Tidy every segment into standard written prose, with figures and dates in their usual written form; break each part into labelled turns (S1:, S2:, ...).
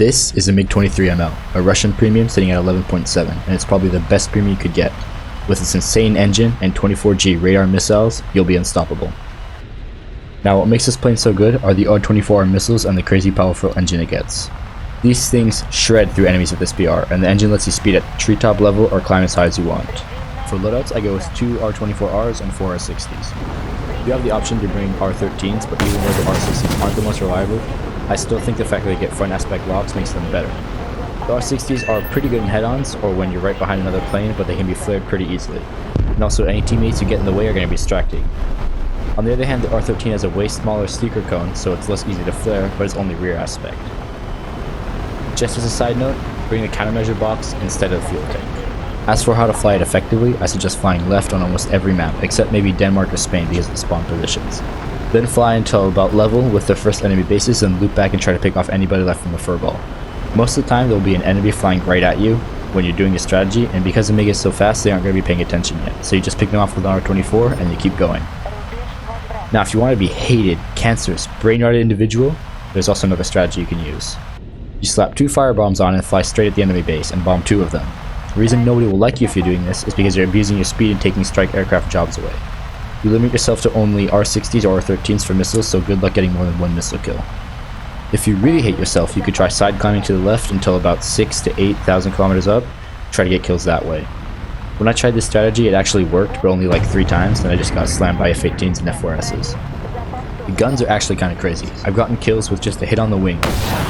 S1: This is a MiG-23ML, a Russian premium sitting at 11.7, and it's probably the best premium you could get. With its insane engine and 24G radar missiles, you'll be unstoppable. Now what makes this plane so good are the R-24R missiles and the crazy powerful engine it gets. These things shred through enemies with this BR, and the engine lets you speed at treetop level or climb as high as you want. For loadouts, I go with 2 R-24Rs and 4 R-60s. You have the option to bring R-13s, but even though the R-60s aren't the most reliable, I still think the fact that they get front aspect locks makes them better. The R-60s are pretty good in head-ons, or when you're right behind another plane, but they can be flared pretty easily. And also any teammates who get in the way are going to be distracting. On the other hand, the R-13 has a way smaller seeker cone, so it's less easy to flare, but it's only rear aspect. Just as a side note, bring the countermeasure box instead of the fuel tank. As for how to fly it effectively, I suggest flying left on almost every map, except maybe Denmark or Spain because of the spawn positions. Then fly until about level with the first enemy bases and loop back and try to pick off anybody left from the furball. Most of the time there will be an enemy flying right at you when you're doing your strategy, and because the MiG is so fast they aren't going to be paying attention yet, so you just pick them off with an R-24 and you keep going. Now if you want to be hated, cancerous, brain-rotted individual, there's also another strategy you can use. You slap 2 firebombs on and fly straight at the enemy base and bomb 2 of them. The reason nobody will like you if you're doing this is because you're abusing your speed and taking strike aircraft jobs away. You limit yourself to only R-60s or R-13s for missiles, so good luck getting more than 1 missile kill. If you really hate yourself, you could try side climbing to the left until about 6,000 to 8,000 kilometers up, try to get kills that way. When I tried this strategy it actually worked, but only like 3 times, then I just got slammed by F-18s and F-4Ss. The guns are actually kinda crazy. I've gotten kills with just a hit on the wing.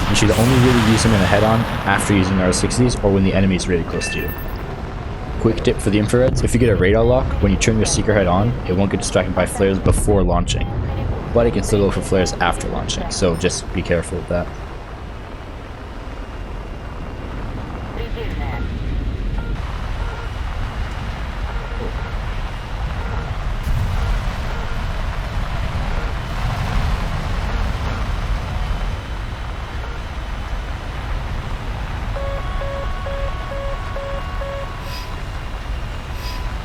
S1: You should only really use them in a head-on after using R-60s or when the enemy is really close to you. Quick tip for the infrareds, if you get a radar lock, when you turn your seeker head on, it won't get distracted by flares before launching. But it can still go for flares after launching, so just be careful with that.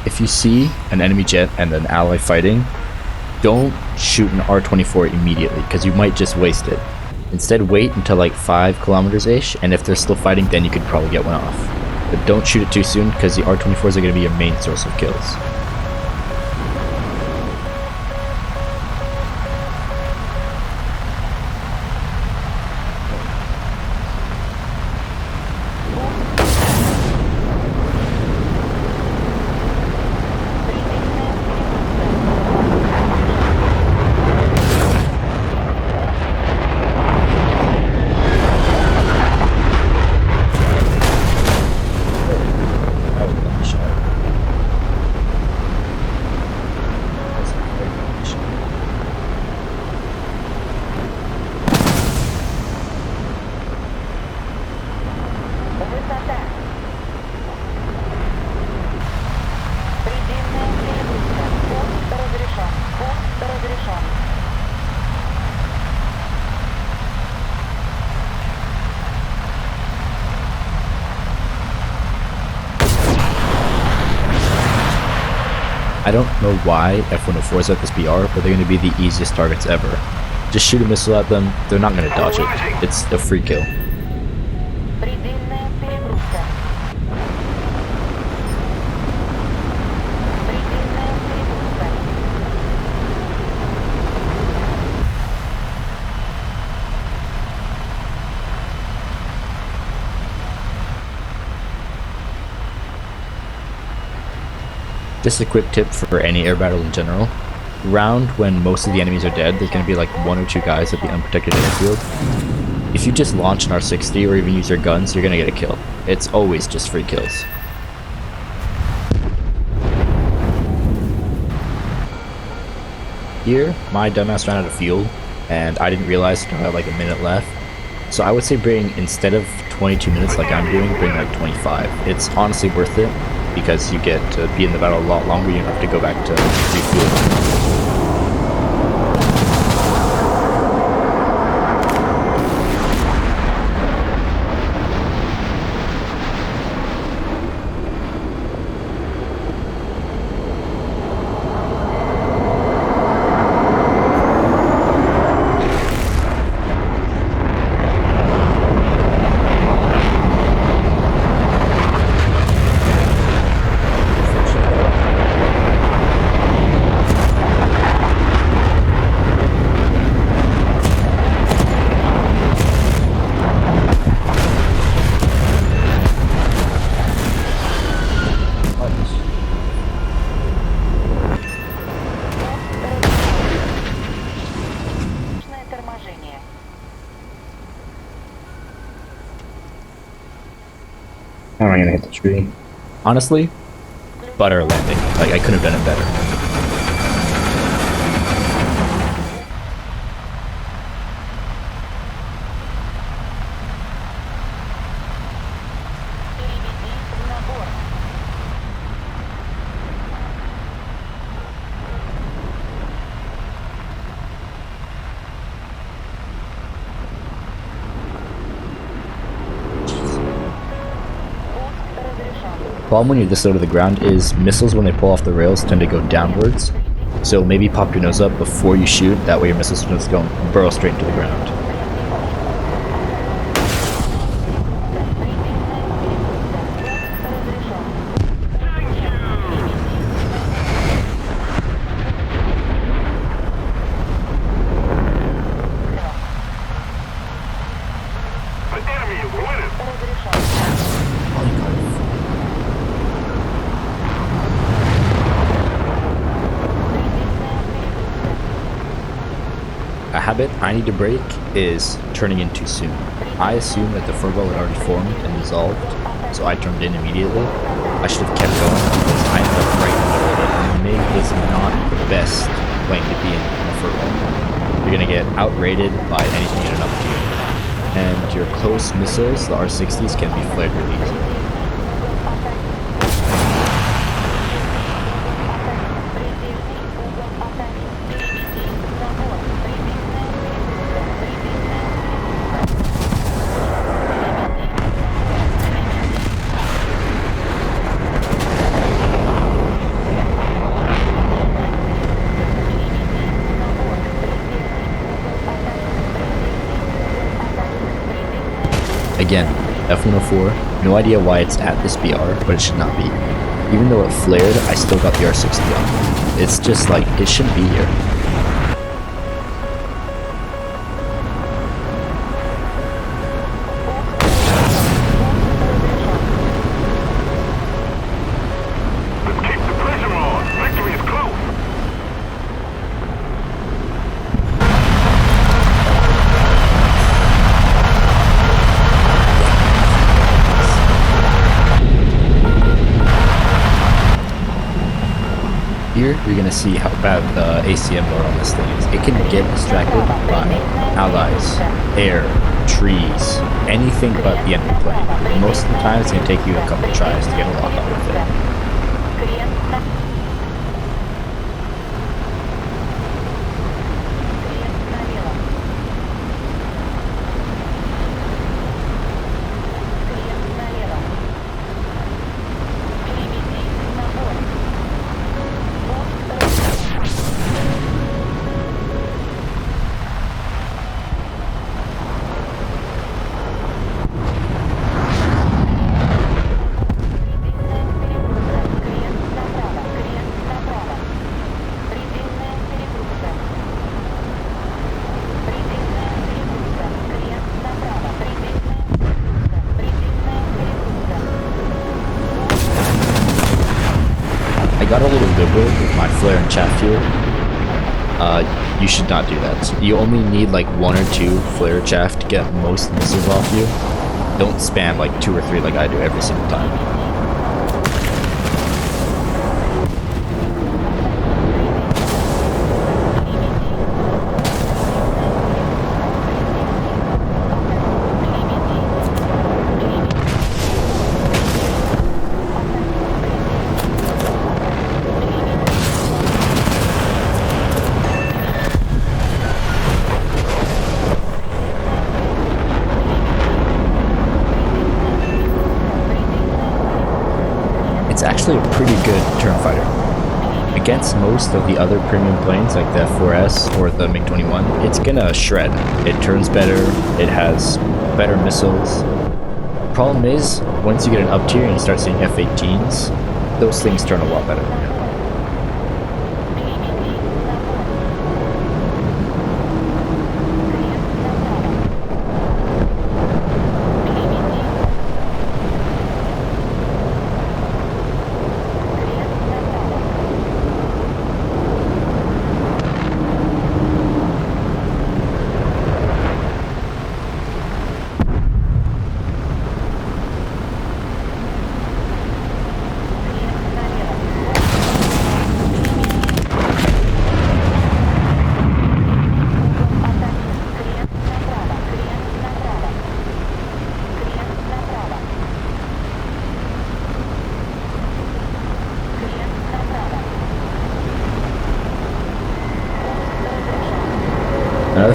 S1: If you see an enemy jet and an ally fighting, don't shoot an R-24 immediately because you might just waste it. Instead wait until like 5 kilometers-ish, and if they're still fighting then you could probably get one off. But don't shoot it too soon because the R-24s are going to be your main source of kills. I don't know why F-104s at this BR, but they're going to be the easiest targets ever. Just shoot a missile at them, they're not going to dodge it. It's a free kill. Just a quick tip for any air battle in general. Round when most of the enemies are dead, there's going to be like 1 or 2 guys at the unprotected airfield. If you just launch an R-60 or even use your guns, you're going to get a kill. It's always just free kills. Here, my dumbass ran out of fuel, and I didn't realize until I had like a minute left. So I would say bring, instead of 22 minutes like I'm doing, bring like 25. It's honestly worth it, because you get to be in the battle a lot longer, you don't have to go back to refuel. How am I gonna hit the tree? Honestly, butter landing. Like, I couldn't have done it better. Problem when you're this low to the ground is missiles, when they pull off the rails, tend to go downwards. So maybe pop your nose up before you shoot, that way your missiles don't just go burrow straight into the ground. A habit I need to break is turning in too soon. I assumed that the furball had already formed and dissolved, so I turned in immediately. I should have kept going because I ended up right in the middle of it, and MiG is not the best plane to be in a furball. You're going to get outrated by anything in an up tier, and your close missiles, the R60s, can be flared really easily. Again, F-104, no idea why it's at this BR, but it should not be. Even though it flared, I still got the R60 on. It's just like, it shouldn't be here. Here, you're going to see how bad the ACM mode on this thing is. It can get distracted by allies, air, trees, anything but the enemy plane. Most of the time, it's going to take you a couple tries to get a lock on with it. I got a little liberal with my flare and chaff here. You should not do that. You only need like 1 or 2 flare chaff to get most missiles off you. Don't spam like 2 or 3 like I do every single time. It's actually a pretty good turn fighter. Against most of the other premium planes like the F4S or the MiG-21, it's gonna shred. It turns better, it has better missiles. Problem is, once you get an up tier and you start seeing F-18s, those things turn a lot better.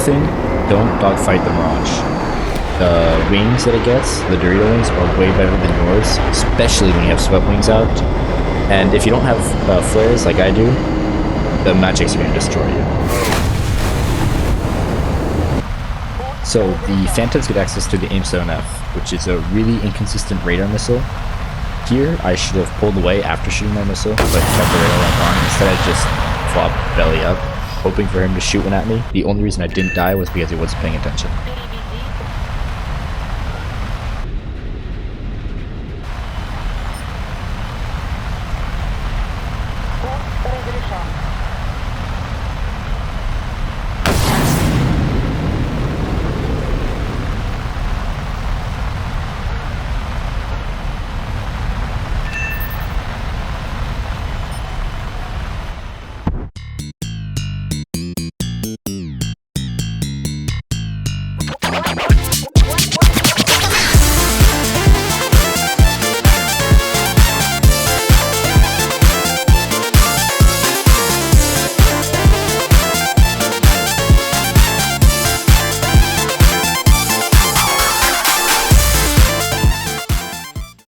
S1: thing, don't dogfight the Mirage. The wings that it gets, the Dorito wings, are way better than yours, especially when you have swept wings out. And if you don't have flares like I do, the magics are going to destroy you. So the Phantoms get access to the AIM-7F, which is a really inconsistent radar missile. Here, I should have pulled away after shooting my missile, but kept the radar lock on. Instead, I just flopped belly up, hoping for him to shoot one at me. The only reason I didn't die was because he wasn't paying attention.